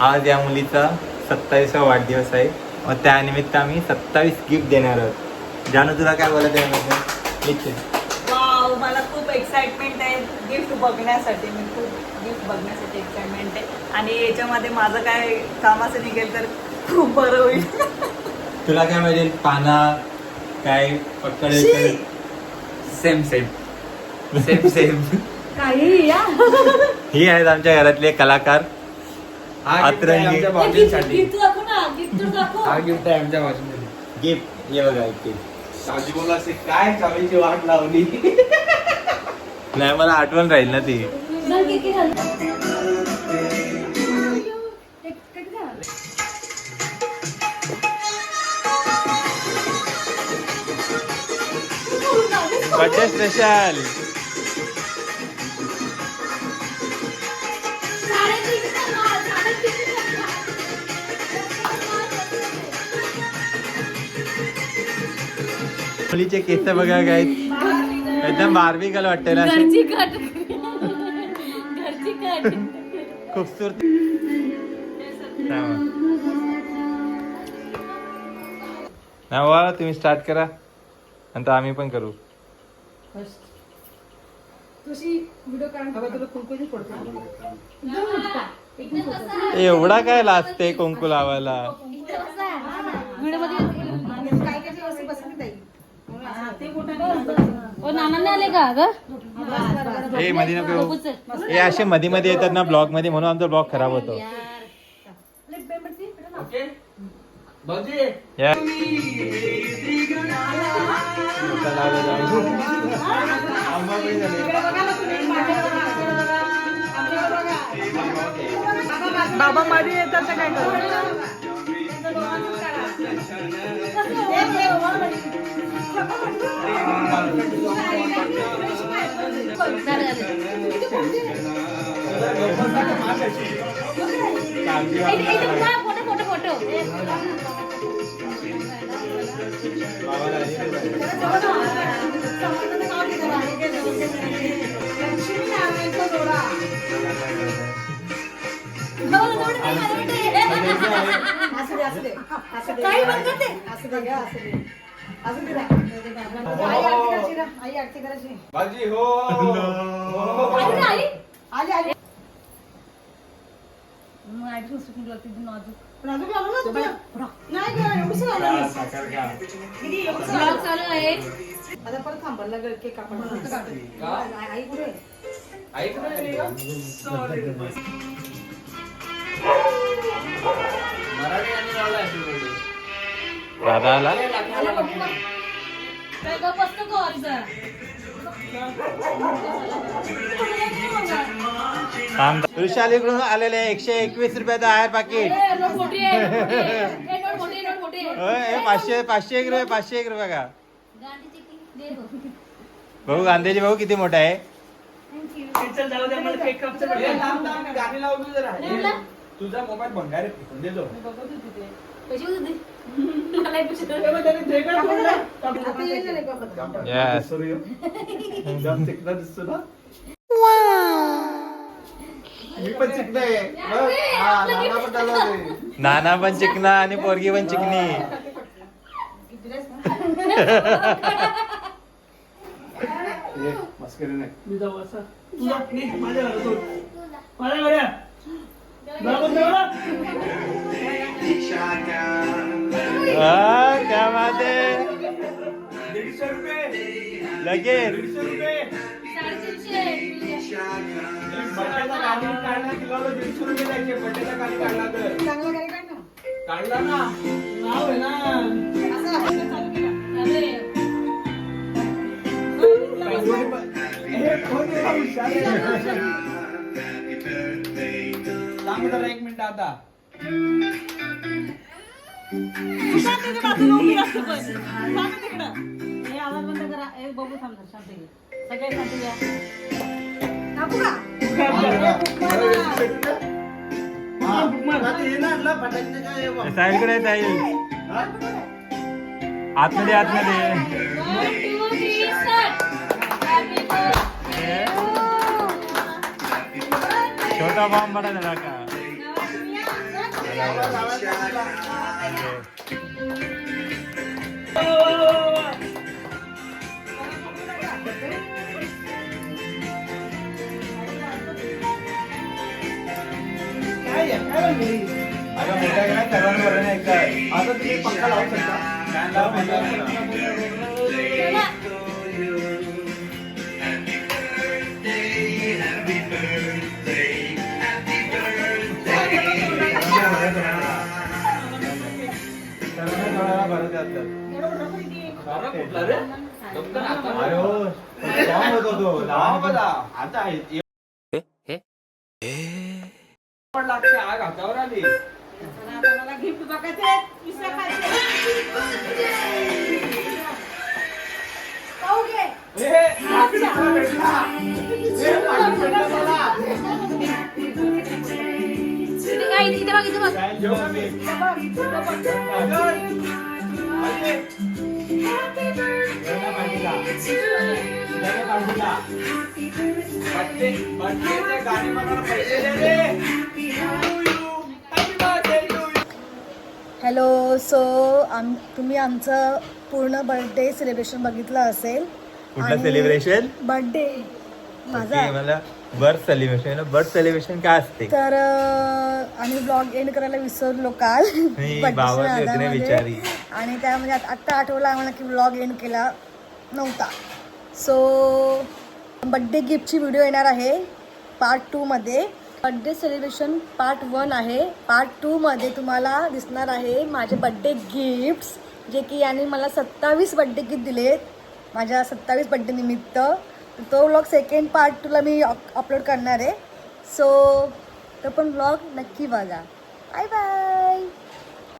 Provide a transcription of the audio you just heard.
आज या मुलीचा 27वा वाढदिवस आहे व त्यानिमित्त आम्ही 27 गिफ्ट देणार आहोत. जानू तुला काय बोलायचं आहे? वाव, मला खूप एक्साइटमेंट आहे गिफ्ट बघण्यासाठी. मी खूप गिफ्ट बघण्यासाठी एक्साइटमेंट आहे आणि याच्यामध्ये माझं काय कामाचं निघेल तर खूप बरं होईल. तुला काय माहिती पाना काय पकडे सेम सेम सेम सेम. काही या ही आहेत आमच्या घरातले कलाकार. अतरंगी आमच्या भाऊजींसाठी. गिफ्ट दाखव ना, गिफ्ट दाखव. हा गिफ्ट आहे आमच्या भाऊजींसाठी. गिफ्ट हे बघा इथे. साजी बोला असे काय चावीची वाट लावली. नाही मला आठवण राहील ना ती. Birthday special. मुलीचे केस बघा काय एकदम बार्बी गर्ल वाटते ना. घरची कट, घरची कट. खूपसूरत. नाही तुम्ही स्टार्ट करा नंतर आम्ही पण करू. एवढा काय लाजते कुंकू लावायला. आले का ग? ए मध्ये नको. हे असे मध्ये मध्ये येतात ना ब्लॉग मध्ये, म्हणून आमचा ब्लॉग खराब होतो. या. बाबा मध्ये येतात तर काय करू? आता परत थांबायला लागेल केक आपण आई कुठे दादा आला. वृषालीकडून आलेले 121 रुपयाचं आहे पाकिट. 500 1 रुपये का भाऊ? गांधीजी भाऊ किती मोठा आहे? तुझा मोबाईल भंगार फेकून देतो. Yes. नाना पण चिकना आणि पोरगी पण चिकनी. क्या बात है. लगेच काढला ना नाव आहे ना. एक मिनिट आता. आवाज बंद करा. बघू थांबणार शांत घे. सगळे शांत घ्या. साईडकडे जाईल. आतमध्ये आतमध्ये. छोटा बॉम्ब बड़ा का. काय आहे? काय बनली? अगं मोठ्या घरात सर्वांना बरं नाही काय आता तुम्ही पंखा लावू शकता. फॅन लाव, फॅन लाव. सर्वांना थोडा बरं जातं. खरं कुठलं रे? डॉक्टर आता अरे हो, strong होतो तो लावा लहान बघा. आता आहे. पण लागते आग हातावर आली. आता मला गिफ्ट बघायचे पिझ्झा खायचे. खाऊ घे. ए, पाठी भेटला. ए, पाठी भेटला मला. काय जेवू आम्ही? अगं, आली. जेवणा पाठीला. जेवणा पाठीला. बर्थडेचे गाणी म्हणायला पैसे दे रे. Happy birthday to you. Hello. So तुम्ही आमचं पूर्ण बर्थडे सेलिब्रेशन बघितलं असेल. कुठलं सेलिब्रेशन? बर्थडे माझा. मला बर्थ सेलिब्रेशन काय असते? तर आम्ही ब्लॉग एंड करायला विसरलो काल मी birthday बावरली होती ना नादामध्ये. बिचारी. आणि त्यामध्ये आत्ता आठवलं आम्हाला की ब्लॉग एंड केला नव्हता. सो बड्डे गिफ्टची व्हिडिओ येणार आहे पार्ट 2 मध्ये. बड्डे सेलिब्रेशन पार्ट 1 आहे. पार्ट 2 मध्ये तुम्हाला दिसणार आहे माझे बड्डे गिफ्ट्स, जे की याने मला 27 बड्डे गिफ्ट दिलेत माझ्या 27 बड्डे निमित्त. तो व्लॉग सेकंड पार्ट 2ला मी अपलोड करणार आहे. सो तो पण व्लॉग नक्की बघा. Bye bye.